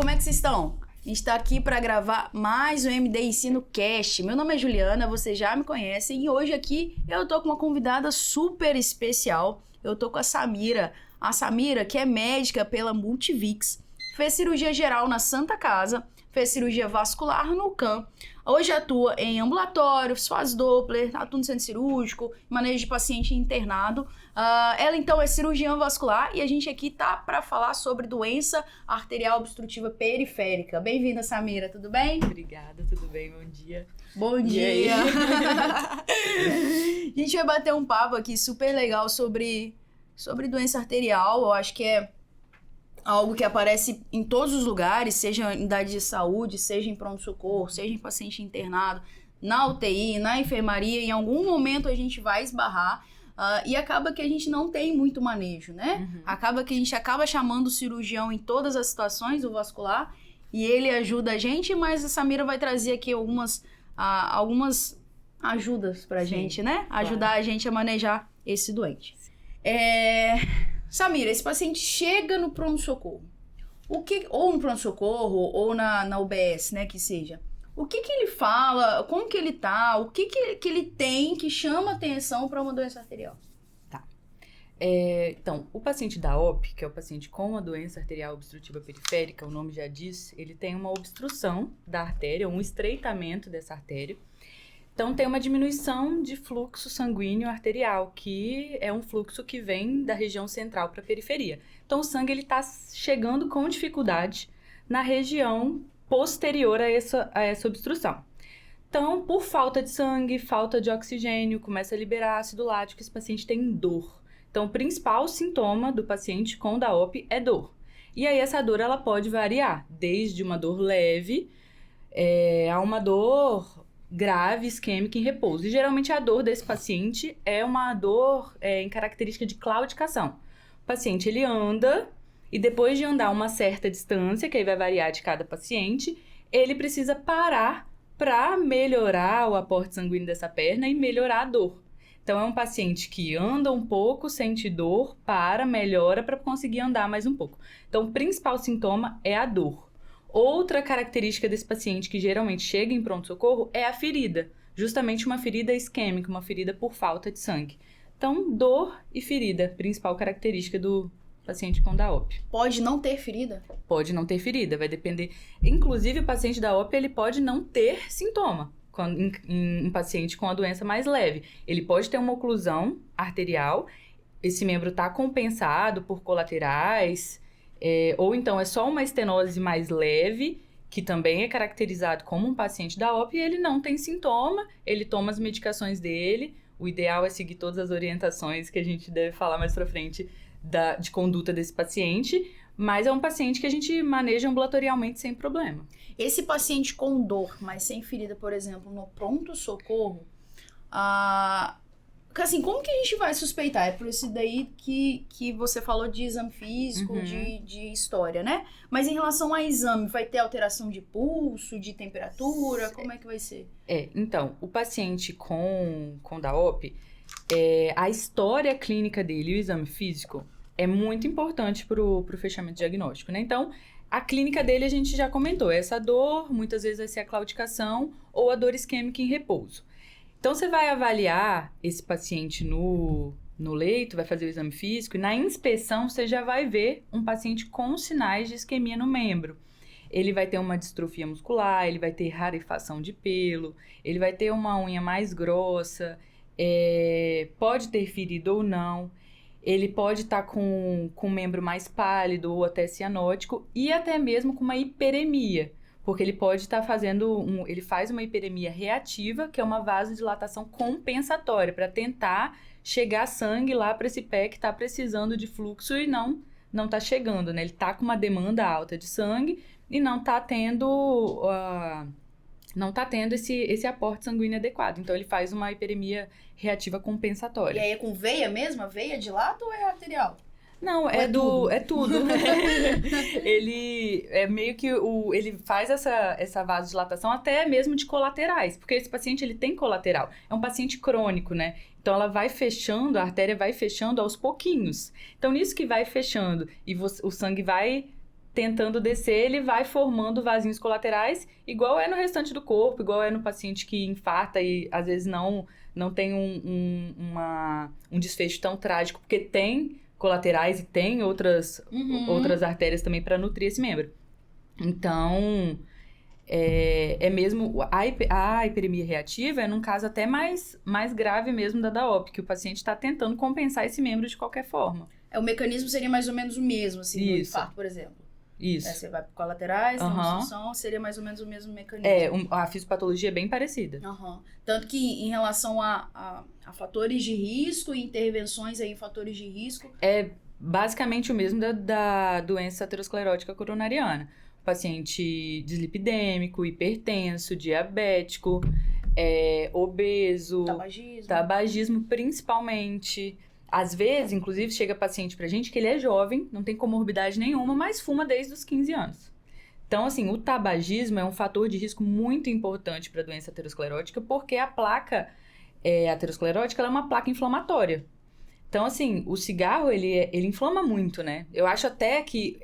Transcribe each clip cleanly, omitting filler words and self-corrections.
como é que vocês estão? A gente está aqui para gravar mais um MD Ensino Cast. Meu nome é Juliana, vocês já me conhecem e hoje aqui eu tô com uma convidada super especial. Eu tô com a Samira. A Samira, que é médica pela Multivix, fez cirurgia geral na Santa Casa, fez cirurgia vascular no CAM. Hoje atua em ambulatório, faz Doppler, atua no centro cirúrgico, manejo de paciente internado. Ela então é cirurgiã vascular e a gente aqui tá para falar sobre doença arterial obstrutiva periférica. Bem-vinda, Samira, tudo bem? Obrigada, tudo bem? Bom dia. Bom dia! A gente vai bater um papo aqui super legal sobre doença arterial. Eu acho que é algo que aparece em todos os lugares, seja em unidade de saúde, seja em pronto-socorro, seja em paciente internado, na UTI, na enfermaria. Em algum momento a gente vai esbarrar e acaba que a gente não tem muito manejo, né? Acaba que a gente acaba chamando o cirurgião em todas as situações, o vascular, e ele ajuda a gente, mas a Samira vai trazer aqui algumas ajudas pra gente, né? Claro. Ajudar a gente a manejar esse doente. Samira, esse paciente chega no pronto-socorro, ou no pronto-socorro, ou na UBS, né, que seja. O que ele fala, como que ele tá, o que ele tem que chama atenção para uma doença arterial? Tá. Então, o paciente da OP, que é o paciente com a doença arterial obstrutiva periférica, o nome já diz, ele tem uma obstrução da artéria, um estreitamento dessa artéria. Então, tem uma diminuição de fluxo sanguíneo arterial, que é um fluxo que vem da região central para a periferia. Então, o sangue está chegando com dificuldade na região posterior a essa obstrução. Então, por falta de sangue, falta de oxigênio, começa a liberar ácido lático, esse paciente tem dor. Então, o principal sintoma do paciente com DAOP é dor. E aí, essa dor ela pode variar, desde uma dor leve a uma dor grave, isquêmica em repouso. E geralmente a dor desse paciente é uma dor em característica de claudicação. O paciente ele anda e depois de andar uma certa distância, que aí vai variar de cada paciente, ele precisa parar para melhorar o aporte sanguíneo dessa perna e melhorar a dor. Então é um paciente que anda um pouco, sente dor, melhora para conseguir andar mais um pouco. Então o principal sintoma é a dor. Outra característica desse paciente que geralmente chega em pronto-socorro é a ferida, justamente uma ferida isquêmica, uma ferida por falta de sangue. Então, dor e ferida, principal característica do paciente com DAOP. Pode não ter ferida? Pode não ter ferida, vai depender. Inclusive, o paciente DAOP, ele pode não ter sintoma. Em um paciente com a doença mais leve, ele pode ter uma oclusão arterial, esse membro está compensado por colaterais, ou então é só uma estenose mais leve, que também é caracterizado como um paciente DAOP, e ele não tem sintoma, ele toma as medicações dele. O ideal é seguir todas as orientações que a gente deve falar mais pra frente de conduta desse paciente, mas é um paciente que a gente maneja ambulatorialmente sem problema. Esse paciente com dor, mas sem ferida, por exemplo, no pronto-socorro, assim, como que a gente vai suspeitar? É por isso daí que você falou de exame físico, de história, né? Mas em relação a exame, vai ter alteração de pulso, de temperatura? Como é que vai ser? Então, o paciente com DAOP, a história clínica dele e o exame físico é muito importante pro fechamento diagnóstico, né? Então, a clínica dele a gente já comentou, essa dor, muitas vezes vai ser a claudicação ou a dor isquêmica em repouso. Então, você vai avaliar esse paciente no leito, vai fazer o exame físico, e na inspeção você já vai ver um paciente com sinais de isquemia no membro. Ele vai ter uma distrofia muscular, ele vai ter rarefação de pelo, ele vai ter uma unha mais grossa, pode ter ferida ou não, ele pode estar com o membro mais pálido ou até cianótico, e até mesmo com uma hiperemia. Porque ele pode estar ele faz uma hiperemia reativa, que é uma vasodilatação compensatória, para tentar chegar sangue lá para esse pé que está precisando de fluxo e não está chegando, né? Ele está com uma demanda alta de sangue e não está tendo esse aporte sanguíneo adequado. Então, ele faz uma hiperemia reativa compensatória. E aí é com veia mesmo? A veia dilata ou é arterial? Não, é tudo. Ele é meio que ele faz essa vasodilatação até mesmo de colaterais, porque esse paciente ele tem colateral. É um paciente crônico, né? Então ela vai fechando, a artéria vai fechando aos pouquinhos. Então nisso que vai fechando e o sangue vai tentando descer, ele vai formando vasinhos colaterais, igual é no restante do corpo, igual é no paciente que infarta e às vezes não tem um desfecho tão trágico, porque tem colaterais e tem outras artérias também para nutrir esse membro. Então, é mesmo... A hiperemia reativa é num caso até mais grave mesmo da OP, que o paciente está tentando compensar esse membro de qualquer forma. O mecanismo seria mais ou menos o mesmo, assim, do infarto, por exemplo. Isso. Você vai para colaterais, tem uma obstrução, seria mais ou menos o mesmo mecanismo. A fisiopatologia é bem parecida. Tanto que em relação a fatores de risco e intervenções aí em fatores de risco... É basicamente o mesmo da doença aterosclerótica coronariana. Paciente dislipidêmico, hipertenso, diabético, obeso... Tabagismo principalmente... Às vezes, inclusive, chega paciente pra gente que ele é jovem, não tem comorbidade nenhuma, mas fuma desde os 15 anos. Então, assim, o tabagismo é um fator de risco muito importante para a doença aterosclerótica, porque a placa aterosclerótica ela é uma placa inflamatória. Então, assim, o cigarro, ele inflama muito, né? Eu acho até que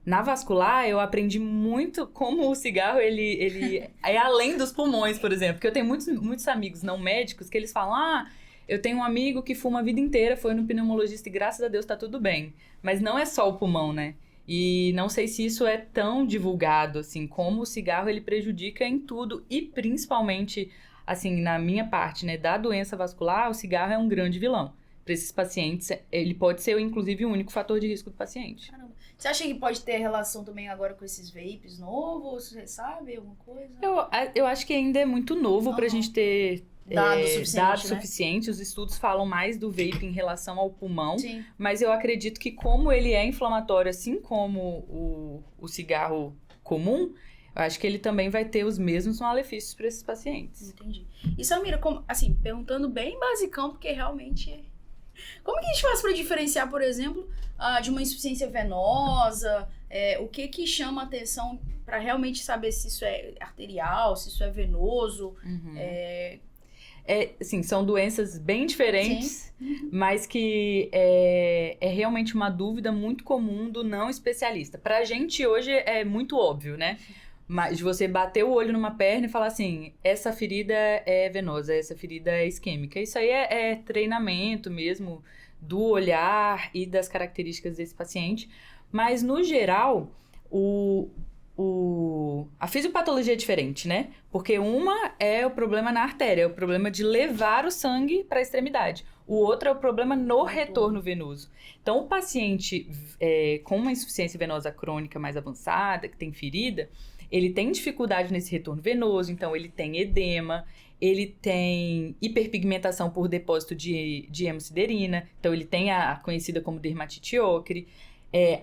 na vascular eu aprendi muito como o cigarro, ele é além dos pulmões, por exemplo. Porque eu tenho muitos amigos não médicos que eles falam, eu tenho um amigo que fuma a vida inteira, foi no pneumologista e graças a Deus tá tudo bem. Mas não é só o pulmão, né? E não sei se isso é tão divulgado, assim, como o cigarro ele prejudica em tudo e principalmente, assim, na minha parte, né, da doença vascular, o cigarro é um grande vilão. Para esses pacientes, ele pode ser, inclusive, o único fator de risco do paciente. Caramba. Você acha que pode ter relação também agora com esses vapes novos? Você sabe alguma coisa? Eu acho que ainda é muito novo pra gente ter... dados suficientes. Os estudos falam mais do vape em relação ao pulmão. Sim. Mas eu acredito que como ele é inflamatório, assim como o cigarro comum, eu acho que ele também vai ter os mesmos malefícios para esses pacientes. Entendi. E Samira, assim, perguntando bem basicão, porque realmente... Como que a gente faz para diferenciar, por exemplo, de uma insuficiência venosa? O que chama a atenção para realmente saber se isso é arterial, se isso é venoso? Assim, são doenças bem diferentes, mas que é realmente uma dúvida muito comum do não especialista. Pra gente hoje é muito óbvio, né? Mas de você bater o olho numa perna e falar assim, essa ferida é venosa, essa ferida é isquêmica. Isso aí é treinamento mesmo do olhar e das características desse paciente. Mas, no geral, a fisiopatologia é diferente, né? Porque uma é o problema na artéria, é o problema de levar o sangue para a extremidade. O outro é o problema no retorno venoso. Então, o paciente com uma insuficiência venosa crônica mais avançada, que tem ferida, ele tem dificuldade nesse retorno venoso, então ele tem edema, ele tem hiperpigmentação por depósito de hemosiderina, então ele tem a conhecida como dermatite ocre.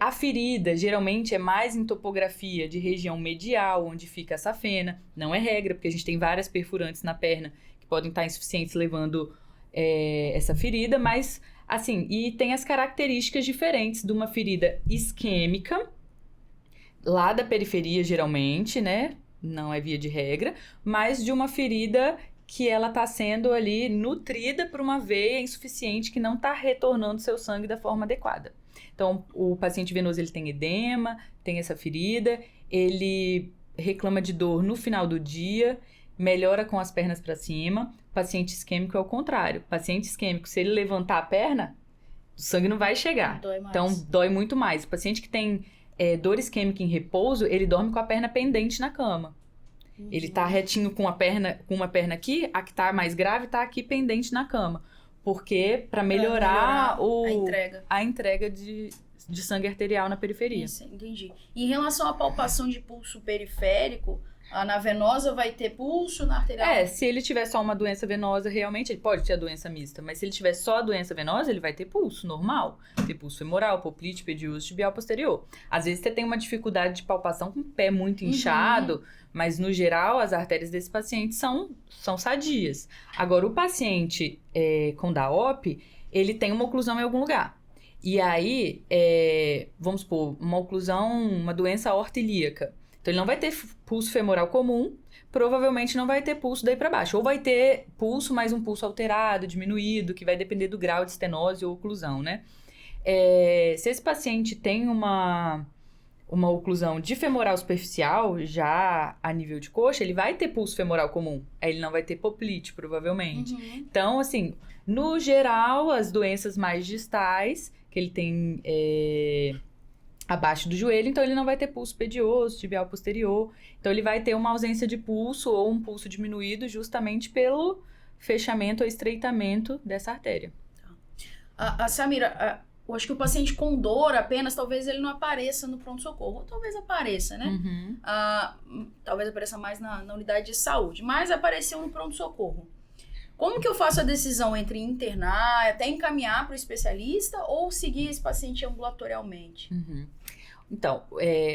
A ferida geralmente é mais em topografia de região medial, onde fica a safena. Não é regra, porque a gente tem várias perfurantes na perna que podem estar insuficientes levando essa ferida, mas assim, e tem as características diferentes de uma ferida isquêmica, lá da periferia geralmente, né? Não é via de regra, mas de uma ferida que ela está sendo ali nutrida por uma veia insuficiente que não está retornando seu sangue da forma adequada. Então, o paciente venoso ele tem edema, tem essa ferida, ele reclama de dor no final do dia, melhora com as pernas para cima. O paciente isquêmico é o contrário. O paciente isquêmico, se ele levantar a perna, o sangue não vai chegar. Dói mais. Então, dói muito mais. O paciente que tem dor isquêmica em repouso, ele dorme com a perna pendente na cama. Ele tá retinho com uma perna aqui, a que tá mais grave tá aqui pendente na cama. Porque para melhorar a entrega de sangue arterial na periferia. Isso, entendi. E em relação à palpação de pulso periférico, na venosa vai ter pulso, na arterial? Se ele tiver só uma doença venosa, realmente, ele pode ter a doença mista, mas se ele tiver só a doença venosa, ele vai ter pulso normal. Ter pulso femoral, poplite, pediúcio, tibial posterior. Às vezes você tem uma dificuldade de palpação com o pé muito inchado, mas no geral as artérias desse paciente são sadias. Agora, o paciente com DAOP, ele tem uma oclusão em algum lugar. E aí, vamos supor, uma oclusão, uma doença aorta ilíaca. Então, ele não vai ter pulso femoral comum, provavelmente não vai ter pulso daí para baixo. Ou vai ter pulso, mas um pulso alterado, diminuído, que vai depender do grau de estenose ou oclusão, né? Se esse paciente tem uma uma oclusão de femoral superficial, já a nível de coxa, ele vai ter pulso femoral comum. Aí ele não vai ter poplite, provavelmente. Então, assim, no geral, as doenças mais distais, que ele tem abaixo do joelho, então ele não vai ter pulso pedioso, tibial posterior. Então ele vai ter uma ausência de pulso ou um pulso diminuído justamente pelo fechamento ou estreitamento dessa artéria. Samira, eu acho que o paciente com dor apenas, talvez ele não apareça no pronto-socorro. Ou talvez apareça, né? Talvez apareça mais na unidade de saúde. Mas apareceu no pronto-socorro. Como que eu faço a decisão entre internar, até encaminhar para o especialista ou seguir esse paciente ambulatorialmente? Então,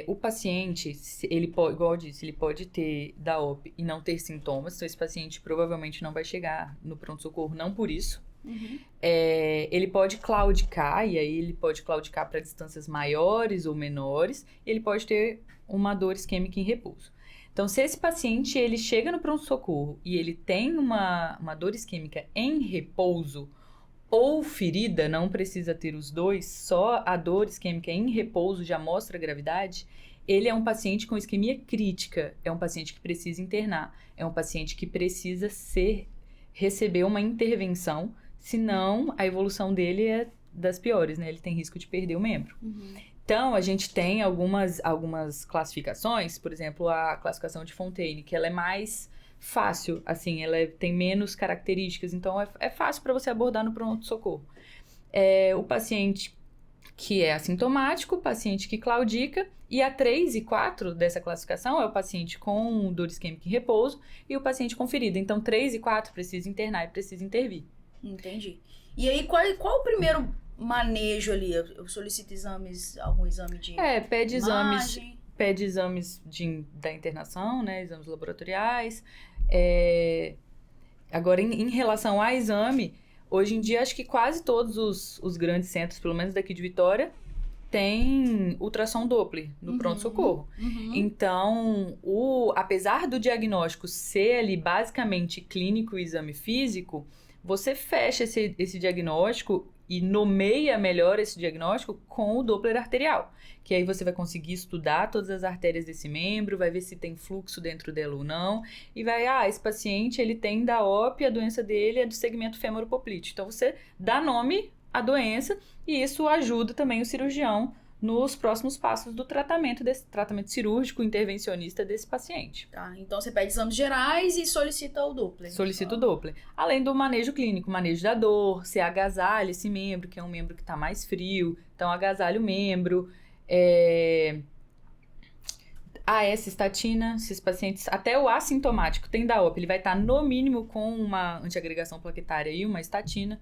o paciente, ele pode, igual eu disse, ele pode ter DAOP e não ter sintomas. Então, esse paciente provavelmente não vai chegar no pronto-socorro, não por isso. Ele pode claudicar, e aí ele pode claudicar para distâncias maiores ou menores, e ele pode ter uma dor isquêmica em repouso. Então, se esse paciente ele chega no pronto-socorro e ele tem uma dor isquêmica em repouso ou ferida, não precisa ter os dois, só a dor isquêmica em repouso já mostra a gravidade, ele é um paciente com isquemia crítica, é um paciente que precisa internar, é um paciente que precisa receber uma intervenção, senão a evolução dele é das piores, né? Ele tem risco de perder o membro. Então, a gente tem algumas classificações, por exemplo, a classificação de Fontaine, que ela é mais fácil, assim, ela tem menos características, então é fácil para você abordar no pronto-socorro. O paciente que é assintomático, o paciente que claudica, e a 3 e 4 dessa classificação é o paciente com dor isquêmica em repouso e o paciente com ferida. Então, 3 e 4 precisa internar e precisa intervir. Entendi. E aí, qual o primeiro manejo ali? Eu solicito algum exame de pede exames da internação, né, exames laboratoriais. Agora, em relação a exame, hoje em dia acho que quase todos os grandes centros, pelo menos daqui de Vitória, tem ultrassom Doppler no pronto-socorro. Então, apesar do diagnóstico ser ali basicamente clínico e exame físico, você fecha esse diagnóstico e nomeia melhor esse diagnóstico com o Doppler arterial. Que aí você vai conseguir estudar todas as artérias desse membro, vai ver se tem fluxo dentro dela ou não. E vai, esse paciente ele tem DAOP, a doença dele é do segmento femoropoplite. Então você dá nome à doença e isso ajuda também o cirurgião nos próximos passos do tratamento cirúrgico intervencionista desse paciente. Tá, então você pede exames gerais e solicita o Doppler. Solicita o Doppler. Além do manejo clínico, manejo da dor, se agasalha esse membro, que é um membro que está mais frio, então agasalha o membro. AS estatina, se os pacientes, até o assintomático tem DAOP, ele vai estar no mínimo com uma antiagregação plaquetária e uma estatina.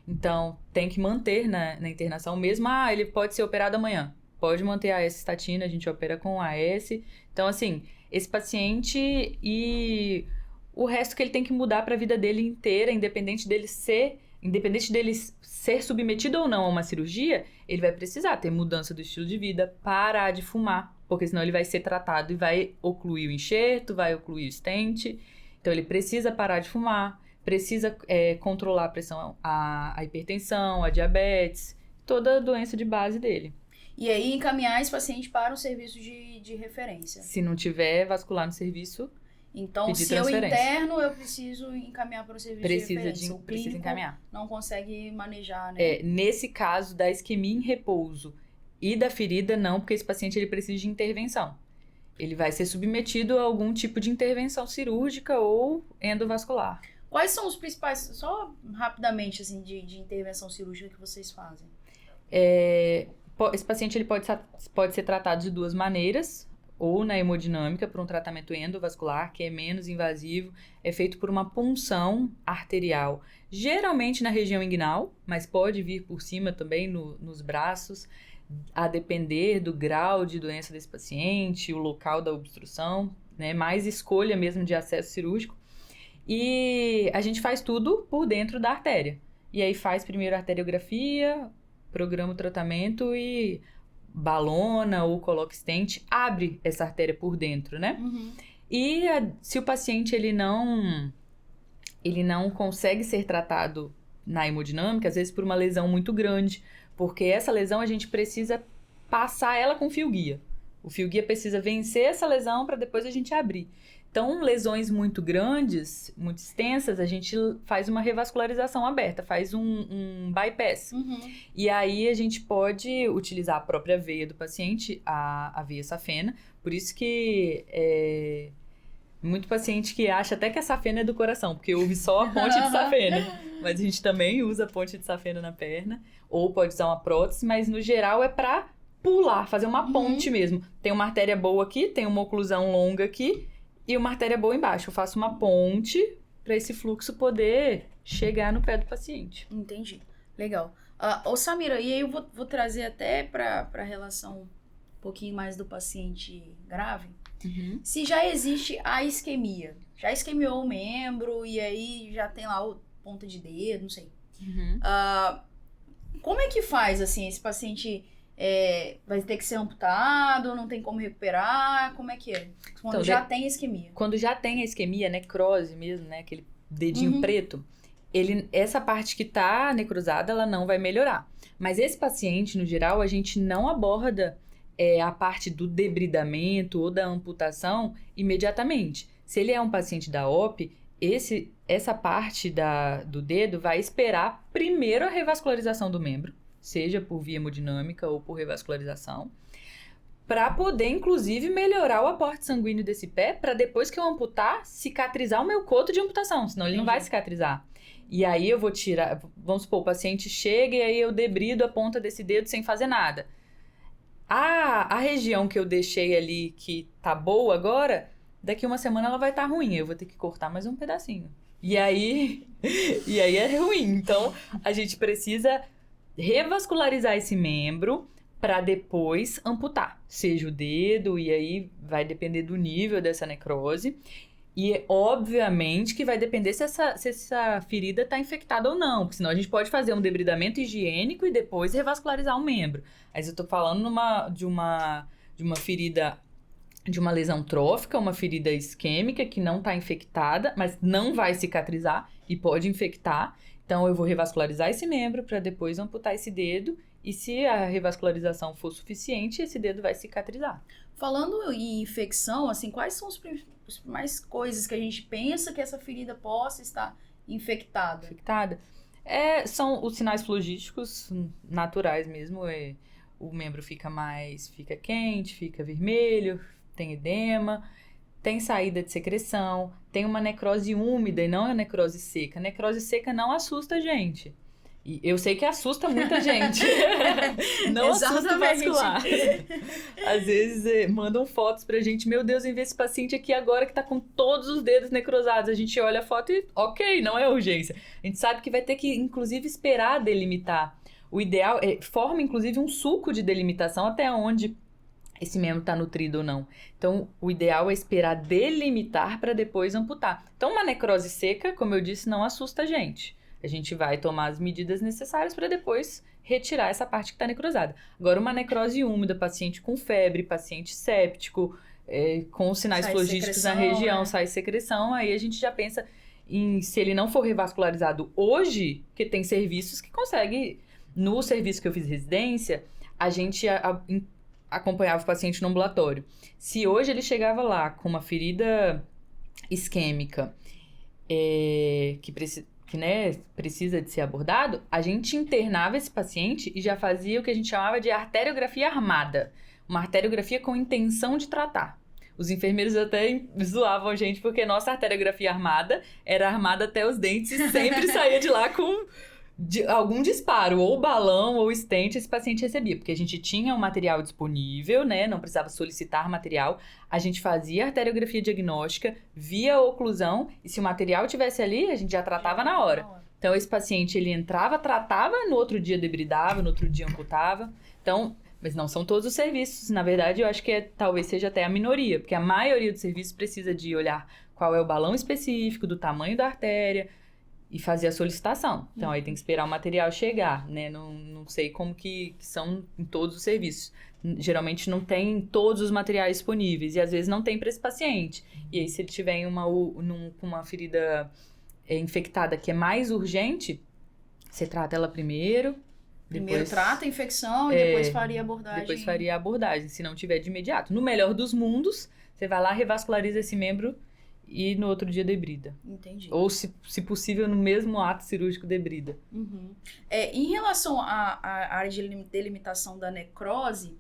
Então, tem que manter na internação mesmo. Ele pode ser operado amanhã. Pode manter a AS estatina, a gente opera com AS. Então, assim, esse paciente e o resto que ele tem que mudar para a vida dele inteira, independente dele ser submetido ou não a uma cirurgia, ele vai precisar ter mudança do estilo de vida, parar de fumar, porque senão ele vai ser tratado e vai ocluir o enxerto, vai ocluir o stent. Então, ele precisa parar de fumar. Precisa controlar a pressão, a hipertensão, a diabetes, toda a doença de base dele. E aí encaminhar esse paciente para o serviço de referência. Se não tiver vascular no serviço, então, se eu interno, eu preciso encaminhar para o serviço de referência. Precisa encaminhar. Não consegue manejar, né? Nesse caso da isquemia em repouso e da ferida, não, porque esse paciente ele precisa de intervenção. Ele vai ser submetido a algum tipo de intervenção cirúrgica ou endovascular. Quais são os principais, só rapidamente, assim, de intervenção cirúrgica que vocês fazem? Esse paciente ele pode ser tratado de duas maneiras, ou na hemodinâmica, por um tratamento endovascular, que é menos invasivo, é feito por uma punção arterial, geralmente na região inguinal, mas pode vir por cima também nos braços, a depender do grau de doença desse paciente, o local da obstrução, né, mais escolha mesmo de acesso cirúrgico. E a gente faz tudo por dentro da artéria. E aí faz primeiro a arteriografia, programa o tratamento e balona ou coloca stent, abre essa artéria por dentro, né? E se o paciente ele não consegue ser tratado na hemodinâmica, às vezes por uma lesão muito grande, porque essa lesão a gente precisa passar ela com fio guia. O fio guia precisa vencer essa lesão para depois a gente abrir. Então, lesões muito grandes, muito extensas, a gente faz uma revascularização aberta, faz um bypass. E aí a gente pode utilizar a própria veia do paciente, a veia safena. Por isso que muito paciente que acha até que a safena é do coração, porque ouve só a ponte de safena. Mas a gente também usa a ponte de safena na perna, ou pode usar uma prótese, mas no geral é para pular, fazer uma ponte mesmo. Tem uma artéria boa aqui, tem uma oclusão longa aqui, e uma artéria boa embaixo. Eu faço uma ponte para esse fluxo poder chegar no pé do paciente. Entendi. Legal. Ô Samira, e aí eu vou trazer até para a relação um pouquinho mais do paciente grave. Se já existe a isquemia, já isquemiou o membro e aí já tem lá o ponta de dedo, não sei. Como é que faz, assim, esse paciente... vai ter que ser amputado, não tem como recuperar, como é que é? Quando então, já tem isquemia. Quando já tem a isquemia, necrose mesmo, né, aquele dedinho preto, essa parte que tá necrosada, ela não vai melhorar. Mas esse paciente, no geral, a gente não aborda a parte do debridamento ou da amputação imediatamente. Se ele é um paciente da OP, essa parte do dedo vai esperar primeiro a revascularização do membro, seja por via hemodinâmica ou por revascularização, para poder, inclusive, melhorar o aporte sanguíneo desse pé, para depois que eu amputar, cicatrizar o meu coto de amputação, senão ele não vai cicatrizar. E aí eu vou tirar, vamos supor, o paciente chega e aí eu debrido a ponta desse dedo sem fazer nada. A região que eu deixei ali que tá boa agora, daqui uma semana ela vai estar ruim, eu vou ter que cortar mais um pedacinho. E aí é ruim. Então, a gente precisa revascularizar esse membro para depois amputar, seja o dedo, e aí vai depender do nível dessa necrose. E obviamente que vai depender se essa ferida está infectada ou não, porque senão a gente pode fazer um debridamento higiênico e depois revascularizar o membro. Mas eu tô falando de uma ferida, de uma lesão trófica, uma ferida isquêmica que não está infectada, mas não vai cicatrizar e pode infectar. Então, eu vou revascularizar esse membro para depois amputar esse dedo. E se a revascularização for suficiente, esse dedo vai cicatrizar. Falando em infecção, assim, quais são as principais coisas que a gente pensa que essa ferida possa estar infectada? São os sinais flogísticos naturais mesmo. O membro fica quente, fica vermelho, tem edema... Tem saída de secreção, tem uma necrose úmida e não a necrose seca. A necrose seca não assusta a gente. E eu sei que assusta muita gente. Não assusta o vascular. Às vezes mandam fotos pra gente. Meu Deus, eu vi esse paciente aqui agora que tá com todos os dedos necrosados. A gente olha a foto e ok, não é urgência. A gente sabe que vai ter que, inclusive, esperar delimitar. O ideal forma, inclusive, um suco de delimitação até onde esse membro está nutrido ou não. Então, o ideal é esperar delimitar para depois amputar. Então, uma necrose seca, como eu disse, não assusta a gente. A gente vai tomar as medidas necessárias para depois retirar essa parte que está necrosada. Agora, uma necrose úmida, paciente com febre, paciente séptico, com sinais flogísticos na região, sai secreção, aí a gente já pensa em, se ele não for revascularizado hoje, que tem serviços que conseguem. No serviço que eu fiz residência, a gente acompanhava o paciente no ambulatório. Se hoje ele chegava lá com uma ferida isquêmica que precisa de ser abordado, a gente internava esse paciente e já fazia o que a gente chamava de arteriografia armada. Uma arteriografia com intenção de tratar. Os enfermeiros até zoavam a gente porque nossa arteriografia armada era armada até os dentes e sempre saía de lá com algum disparo, ou balão, ou stent, esse paciente recebia, porque a gente tinha o material disponível, né, não precisava solicitar material, a gente fazia arteriografia diagnóstica, via oclusão, e se o material tivesse ali, a gente já tratava na hora. Então, esse paciente, ele entrava, tratava, no outro dia debridava, no outro dia amputava, então, mas não são todos os serviços, na verdade, eu acho que talvez seja até a minoria, porque a maioria dos serviços precisa de olhar qual é o balão específico, do tamanho da artéria, e fazer a solicitação. Então, aí tem que esperar o material chegar, né? Não sei como que são em todos os serviços. Geralmente não tem todos os materiais disponíveis. E às vezes não tem para esse paciente. E aí, se ele tiver com uma ferida infectada que é mais urgente, você trata ela primeiro, Primeiro trata a infecção e depois faria a abordagem. Depois faria a abordagem, se não tiver de imediato. No melhor dos mundos, você vai lá, revasculariza esse membro e no outro dia debrida. Entendi. Ou, se possível, no mesmo ato cirúrgico debrida. Uhum. Em relação à área de delimitação da necrose,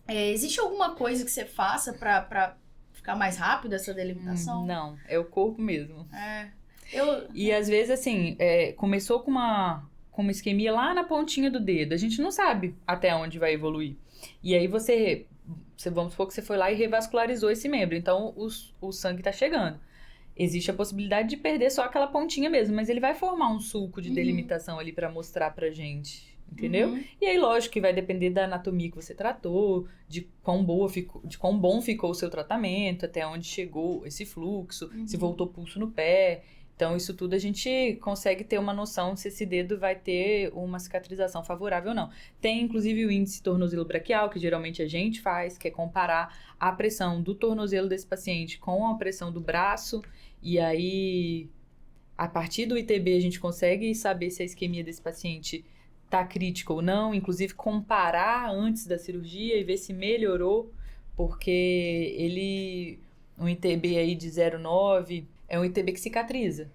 existe alguma coisa que você faça para ficar mais rápido essa delimitação? Não, é o corpo mesmo. E às vezes, assim, começou com uma isquemia lá na pontinha do dedo. A gente não sabe até onde vai evoluir. E aí vamos supor que você foi lá e revascularizou esse membro. Então, o sangue tá chegando. Existe a possibilidade de perder só aquela pontinha mesmo, mas ele vai formar um sulco de delimitação ali pra mostrar pra gente. Entendeu? E aí, lógico que vai depender da anatomia que você tratou, de quão bom ficou o seu tratamento, até onde chegou esse fluxo, se voltou pulso no pé. Então, isso tudo a gente consegue ter uma noção se esse dedo vai ter uma cicatrização favorável ou não. Tem, inclusive, o índice tornozelo-braquial, que geralmente a gente faz, que é comparar a pressão do tornozelo desse paciente com a pressão do braço. E aí, a partir do ITB, a gente consegue saber se a isquemia desse paciente tá crítica ou não, inclusive comparar antes da cirurgia e ver se melhorou, porque um ITB aí de 0,9 é um ITB que cicatriza.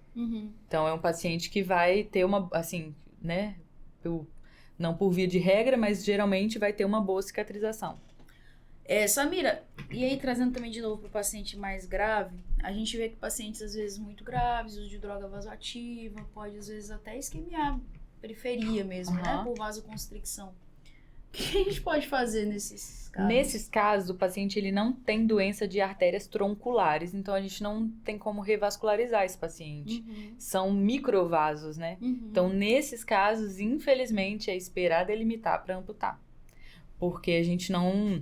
Então, é um paciente que vai ter uma, assim, né, não por via de regra, mas geralmente vai ter uma boa cicatrização. Samira, e aí trazendo também de novo para o paciente mais grave, a gente vê que pacientes às vezes muito graves, uso de droga vasoativa, pode às vezes até isquemiar periferia mesmo, né? Por vasoconstricção. O que a gente pode fazer nesses casos? Nesses casos, o paciente ele não tem doença de artérias tronculares, então a gente não tem como revascularizar esse paciente. São microvasos, né? Então, nesses casos, infelizmente, é esperar delimitar para amputar. Porque a gente não...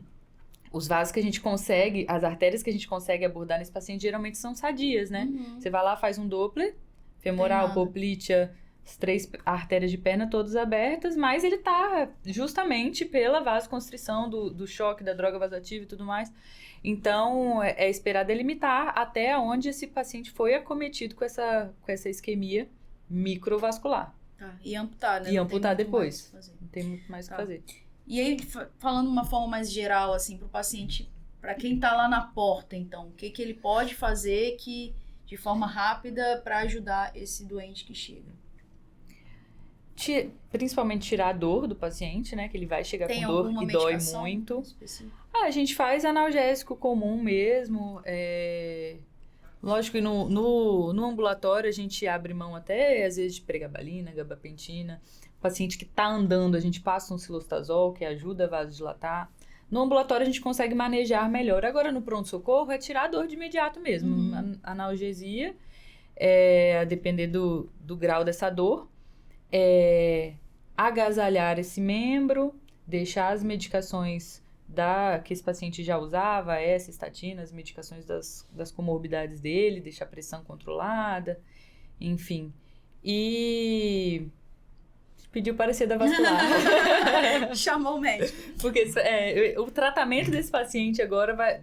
Os vasos que a gente consegue, as artérias que a gente consegue abordar nesse paciente geralmente são sadias, né? Você vai lá, faz um Doppler, femoral, poplítea, as 3 artérias de perna todas abertas, mas ele tá justamente pela vasoconstrição do choque, da droga vasoativa e tudo mais. Então, é esperar delimitar até onde esse paciente foi acometido com essa isquemia microvascular. E amputar, né? E amputar depois. Não tem muito mais o que fazer. E aí, falando de uma forma mais geral, assim, pro paciente, para quem tá lá na porta, então, o que ele pode fazer de forma rápida para ajudar esse doente que chega? Principalmente tirar a dor do paciente, né? Que ele vai chegar com dor e dói muito. A gente faz analgésico comum mesmo. Lógico que no ambulatório a gente abre mão até, às vezes, de pregabalina, gabapentina. O paciente que tá andando, a gente passa um cilostazol, que ajuda a vasodilatar. No ambulatório a gente consegue manejar melhor. Agora, no pronto-socorro, é tirar a dor de imediato mesmo. Analgesia, a depender do grau dessa dor. Agasalhar esse membro, deixar as medicações que esse paciente já usava, estatina, as medicações das comorbidades dele, deixar a pressão controlada, enfim. E pediu parecer da vascular. Chamou o médico. Porque o tratamento desse paciente agora vai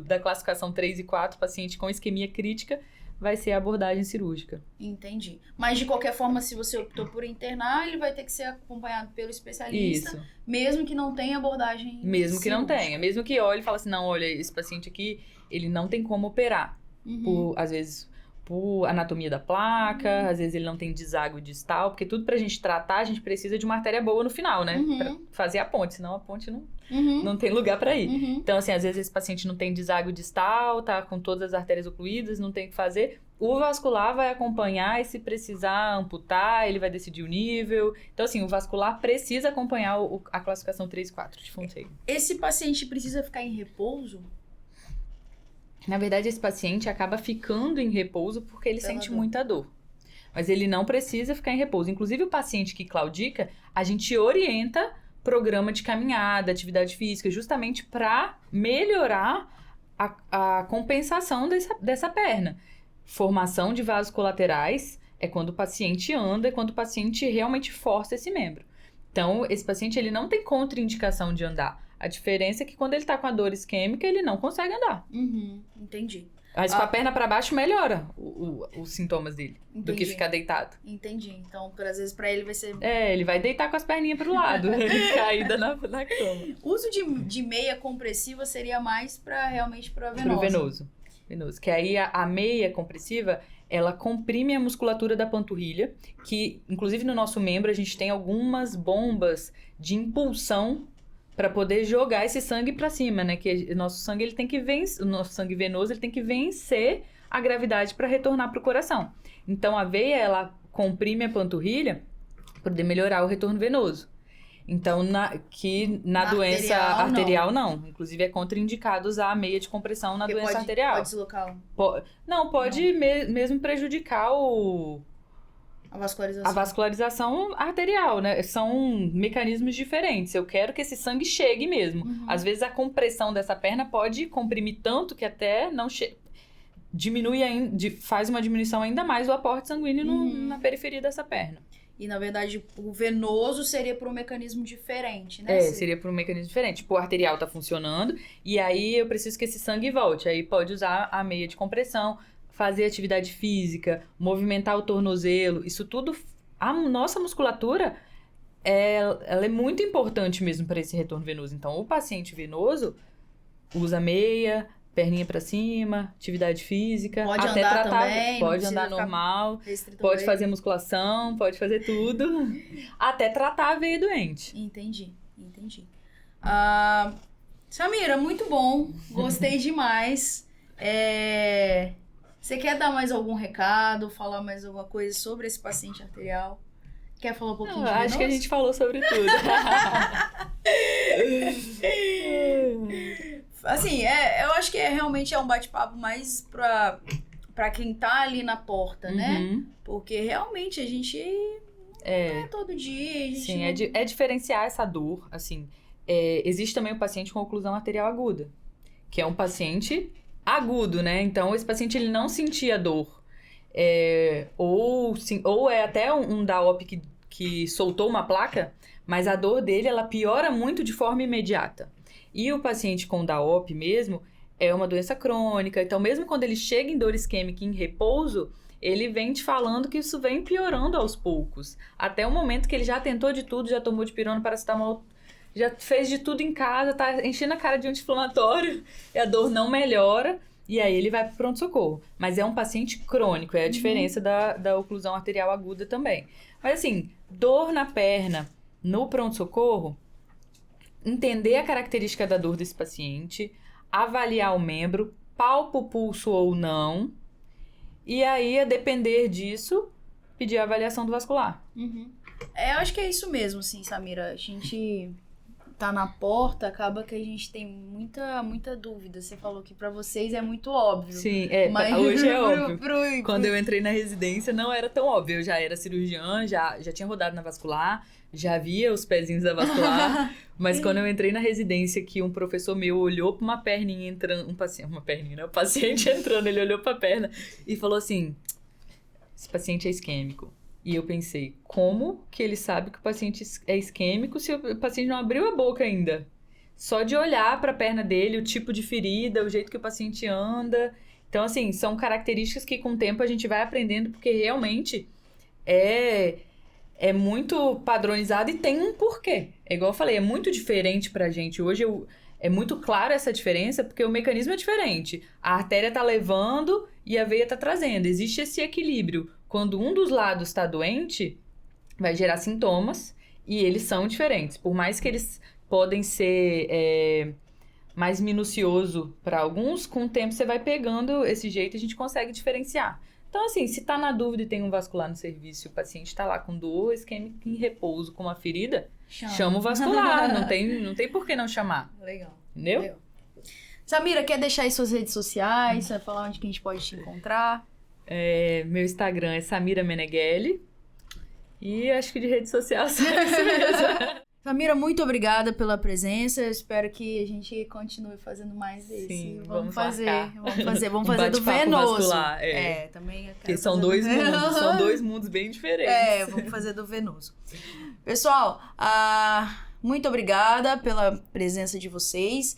da classificação 3 e 4, paciente com isquemia crítica, vai ser a abordagem cirúrgica. Entendi. Mas, de qualquer forma, se você optou por internar, ele vai ter que ser acompanhado pelo especialista. Isso. Mesmo que não tenha abordagem Mesmo que não tenha. Mesmo que olhe e fale assim, não, olha, esse paciente aqui, ele não tem como operar. Às vezes, por anatomia da placa, às vezes ele não tem deságue distal, porque tudo pra gente tratar, a gente precisa de uma artéria boa no final, né? Pra fazer a ponte, senão a ponte não tem lugar pra ir. Então, assim, às vezes esse paciente não tem deságue distal, tá com todas as artérias ocluídas, não tem o que fazer. O vascular vai acompanhar e se precisar amputar, ele vai decidir o nível. Então, assim, o vascular precisa acompanhar a classificação 3 e 4 de Fontaine. Esse paciente precisa ficar em repouso? Na verdade, esse paciente acaba ficando em repouso porque ele sente muita dor. Mas ele não precisa ficar em repouso. Inclusive, o paciente que claudica, a gente orienta programa de caminhada, atividade física, justamente para melhorar a compensação dessa perna. Formação de vasos colaterais é quando o paciente anda, é quando o paciente realmente força esse membro. Então, esse paciente ele não tem contraindicação de andar. A diferença é que quando ele tá com a dor isquêmica, ele não consegue andar. Entendi. Mas com a perna pra baixo melhora os sintomas dele. Entendi. Do que ficar deitado. Entendi. Então, às vezes, pra ele vai ser... Ele vai deitar com as perninhas pro lado, caída na cama. O uso de meia compressiva seria mais realmente pra venosa. Pro venoso. Que aí a meia compressiva, ela comprime a musculatura da panturrilha, que, inclusive, no nosso membro, a gente tem algumas bombas de impulsão para poder jogar esse sangue para cima, né? Que o nosso sangue, ele tem que vencer, o nosso sangue venoso, ele tem que vencer a gravidade para retornar pro coração. Então, a veia, ela comprime a panturrilha para poder melhorar o retorno venoso. Então, na doença arterial, não. Inclusive, é contraindicado usar a meia de compressão na doença arterial. Pode deslocar? Pode mesmo prejudicar A vascularização arterial, né? São mecanismos diferentes. Eu quero que esse sangue chegue mesmo. Uhum. Às vezes, a compressão dessa perna pode comprimir tanto que até não faz uma diminuição ainda mais do aporte sanguíneo na periferia dessa perna. E, na verdade, o venoso seria por um mecanismo diferente, né? Seria por um mecanismo diferente. Tipo, o arterial tá funcionando e aí eu preciso que esse sangue volte. Aí pode usar a meia de compressão, fazer atividade física, movimentar o tornozelo. Isso tudo, a nossa musculatura, ela é muito importante mesmo para esse retorno venoso. Então, o paciente venoso usa meia, perninha pra cima, atividade física, pode até andar tratar, também, pode andar normal, pode fazer musculação, pode fazer tudo, até tratar a veia doente. Entendi. Samira, muito bom, gostei demais. Você quer dar mais algum recado, falar mais alguma coisa sobre esse paciente arterial? Quer falar um pouquinho de venoso? Acho que a gente falou sobre tudo. Assim, eu acho que realmente é um bate-papo mais pra quem tá ali na porta, né? Porque realmente a gente não é todo dia. A gente sim, é diferenciar essa dor, assim. Existe também o paciente com oclusão arterial aguda, que é um paciente agudo, né? Então, esse paciente, ele não sentia dor. Ou é até um DAOP que soltou uma placa, mas a dor dele, ela piora muito de forma imediata. E o paciente com DAOP mesmo é uma doença crônica. Então, mesmo quando ele chega em dor isquêmica em repouso, ele vem te falando que isso vem piorando aos poucos. Até o momento que ele já tentou de tudo, já tomou dipirona, paracetamol, já fez de tudo em casa, tá enchendo a cara de anti-inflamatório e a dor não melhora. E aí ele vai pro pronto-socorro. Mas é um paciente crônico, é a diferença da oclusão arterial aguda também. Mas assim, dor na perna no pronto-socorro, entender a característica da dor desse paciente, avaliar o membro, palpa o pulso ou não, e aí, a depender disso, pedir a avaliação do vascular. Eu acho que é isso mesmo, sim, Samira. A gente tá na porta, acaba que a gente tem muita dúvida. Você falou que pra vocês é muito óbvio. Sim, mas hoje é óbvio. Quando eu entrei na residência, não era tão óbvio. Eu já era cirurgiã, já tinha rodado na vascular, já via os pezinhos da vascular. Mas quando eu entrei na residência, que um professor meu olhou pra uma perninha entrando, o paciente entrando, ele olhou pra perna e falou assim, esse paciente é isquêmico. E eu pensei, como que ele sabe que o paciente é isquêmico se o paciente não abriu a boca ainda? Só de olhar para a perna dele, o tipo de ferida, o jeito que o paciente anda. Então, assim, são características que com o tempo a gente vai aprendendo, porque realmente é muito padronizado e tem um porquê. É igual eu falei, é muito diferente pra gente. Hoje é muito clara essa diferença, porque o mecanismo é diferente. A artéria tá levando e a veia tá trazendo. Existe esse equilíbrio. Quando um dos lados está doente, vai gerar sintomas e eles são diferentes. Por mais que eles podem ser mais minucioso para alguns, com o tempo você vai pegando esse jeito e a gente consegue diferenciar. Então, assim, se tá na dúvida e tem um vascular no serviço e o paciente tá lá com dor isquêmica em repouso, com uma ferida, chama o vascular. Não tem por que não chamar. Legal. Entendeu? Legal. Samira, quer deixar aí suas redes sociais? Vai falar onde que a gente pode te encontrar? Meu Instagram é Samira Meneghelli. E acho que de rede social só isso mesmo. Samira, muito obrigada pela presença. Eu espero que a gente continue fazendo mais desse. Sim, vamos fazer um do venoso. Vascular, também. Porque são dois mundos bem diferentes. Vamos fazer do venoso. Pessoal, muito obrigada pela presença de vocês.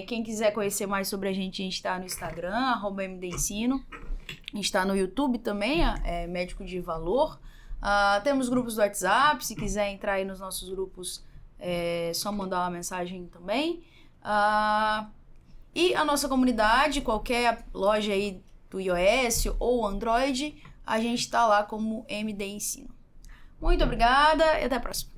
Quem quiser conhecer mais sobre a gente está no Instagram, @MDEnsino. A gente está no YouTube também, Médico de Valor. Temos grupos do WhatsApp, se quiser entrar aí nos nossos grupos, é só mandar uma mensagem também. E a nossa comunidade, qualquer loja aí do iOS ou Android, a gente está lá como MD Ensino. Muito obrigada e até a próxima.